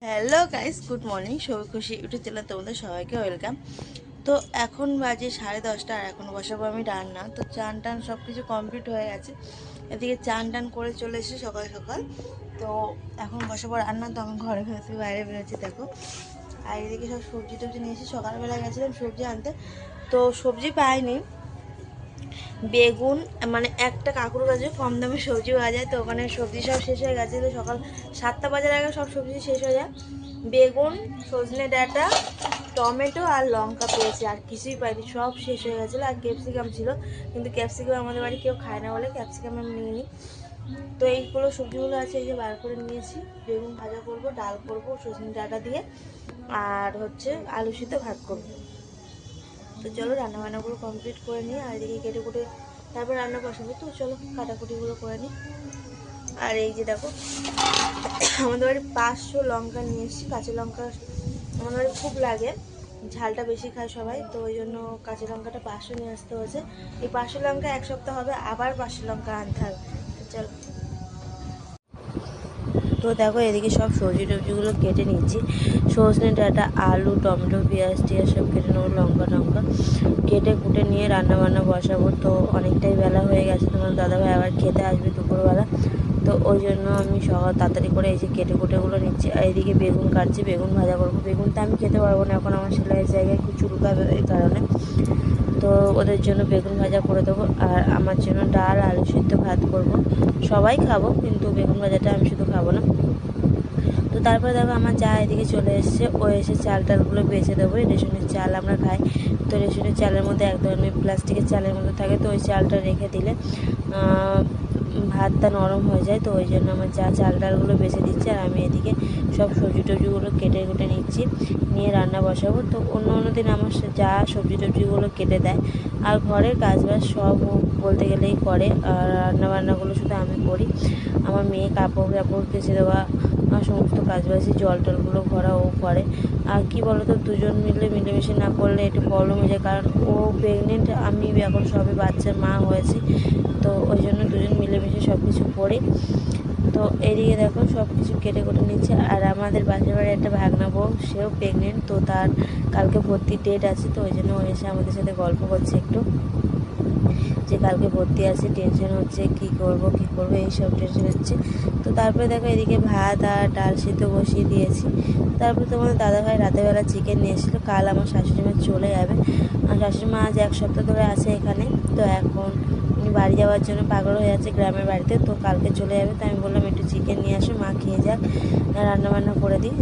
Hello guys, good morning. সবাই খুশি YouTube channel তোমাদের সবাইকে ওয়েলকাম। তো এখন বাজে 10:30 আর এখন বসাবো আমি রান্না। তো চান টান সব কিছু কমপ্লিট হয়ে গেছে। এদিকে চান টান করে চলে এসেছি সকাল সকাল। তো এখন বসাবো রান্না। তো আমি ঘরে থেকে বাইরে বেরোচ্ছি, দেখো। আর এদিকে সব সবজি টবজি নিয়ে এসেছি। সকালবেলা গেছিলাম সবজি আনতে, তো সবজি পাইনি। বেগুন মানে একটা কাকুর কাছে কম দামে সবজি পাওয়া যায়, তো ওখানে সবজি সব শেষ হয়ে গেছে। তো সকাল 7টা বাজার আগে সব সবজি শেষ হয়ে যায়। বেগুন, সজনে ডাঁটা, টমেটো আর লঙ্কা পেয়েছি, আর কিছুই পাইনি, সব শেষ হয়ে গেছিলো। আর ক্যাপসিকাম ছিল, কিন্তু ক্যাপসিকাম আমাদের বাড়ি কেউ খায় না বলে ক্যাপসিকাম আমি নিইনি। তো এইগুলো সবজিগুলো আছে, এই যে বার করে নিয়েছি। বেগুন ভাজা করবো, ডাল করবো সজনে ডাঁটা দিয়ে, আর হচ্ছে আলু সিদ্ধ ভাত করবো। তো চলো রান্নাবান্নাগুলো কমপ্লিট করে নিই, আর এদিকে কেটে কুটে তারপর রান্না বসাবো। তো চলো কাটাকুটিগুলো করে নিই। আর এই যে দেখো, আমাদের বাড়ি 500 লঙ্কা নিয়ে এসেছি, কাঁচা লঙ্কা আমাদের বাড়ি খুব লাগে, ঝালটা বেশি খায় সবাই, তো ওই জন্য কাঁচা লঙ্কাটা 500 নিয়ে আসতে হয়েছে। এই 500 লঙ্কা এক সপ্তাহ হবে, আবার 500 লঙ্কা আনতে হবে। তো চলো। তো দেখো এদিকে সব সবজি টবজিগুলো কেটে নিচ্ছি। সজনে ডাঁটা, আলু, টমেটো, পেঁয়াজ টিয়াজ সব কেটে নেবো, লঙ্কা টঙ্কা কেটে কুটে নিয়ে রান্না বান্না বসাবো। তো অনেকটাই বেলা হয়ে গেছে, তোমার দাদাভাই আবার খেতে আসবে দুপুরবেলা। তো ওই জন্য আমি সকাল তাড়াতাড়ি করে এই যে কেটে কুটেগুলো নিচ্ছি। আর এইদিকে বেগুন কাটছি, বেগুন ভাজা করবো। বেগুনটা আমি খেতে পারবো না, এখন আমার সেলাইয়ের জায়গায় একটু চুলকাবে, এই কারণে। তো ওদের জন্য বেগুন ভাজা করে দেবো, আর আমার জন্য ডাল আলু সিদ্ধ ভাত করব। সবাই খাবো, কিন্তু বেগুন ভাজাটা আমি শুধু খাবো না। তো তারপরে দেখো আমার যা এদিকে চলে এসেছে, ও এসে চাল টালগুলো বেছে দেবো। রেশনের চাল আমরা খাই, তো রেশনের চালের মধ্যে এক ধরনের প্লাস্টিকের চালের মধ্যে থাকে, তো ওই চালটা রেখে দিলে ভাতটা নরম হয়ে যায়। তো ওই জন্য আমার যা চাল ডালগুলো বেছে দিচ্ছে, আর আমি এদিকে সব সবজি টবজিগুলো কেটে কুটে নিচ্ছি, নিয়ে রান্না বসাবো। তো অন্য অন্য দিন আমার যা সবজি টবজিগুলো কেটে দেয়, আর ঘরের কাজবাজ সব বলতে গেলেই করে, আর রান্নাবান্নাগুলো শুধু আমি করি। আমার মেয়ে কাপড় কাপড় কেচে দেওয়া, সমস্ত কাজবাজি জল টলগুলো ভরা ও করে। আর কি বলতো, দুজন মিলেমিশে না করলে একটু প্রবলেম হয়ে যায়, কারণ ও প্রেগনেন্ট, আমি এখন সবে বাচ্চার মা হয়েছি। তো ওই জন্য দুজন মিলেমিশে সব কিছু করি। তো এদিকে দেখো সব কিছু কেটে কুটে নিচ্ছে। আর আমাদের বাসার বাড়ি একটা ভাগনা বউ, সেও প্রেগনেন্ট, তো তার কালকে ভর্তির ডেট আছে। তো ওই জন্য ও এসে আমাদের সাথে গল্প করছে একটু, যে কালকে ভর্তি আছে, টেনশন হচ্ছে কী করবো এইসব টেনশন হচ্ছে। তো তারপরে দেখো এদিকে ভাত আর ডাল সিদ্ধ বসিয়ে দিয়েছি। তারপরে তোমাদের দাদাভাই রাতেরবেলা চিকেন নিয়ে এসেছিলো। কাল আমার শাশুড়িমা চলে যাবে, আর শাশুড়িমা আজ এক সপ্তাহ ধরে আছে এখানে। তো এখন উনি বাড়ি যাওয়ার জন্য পাগল হয়ে আছে গ্রামের বাড়িতে, তো কালকে চলে যাবে। তো আমি বললাম একটু চিকেন নিয়ে আসো, মা খেয়ে যাক, রান্নাবান্না করে দিই।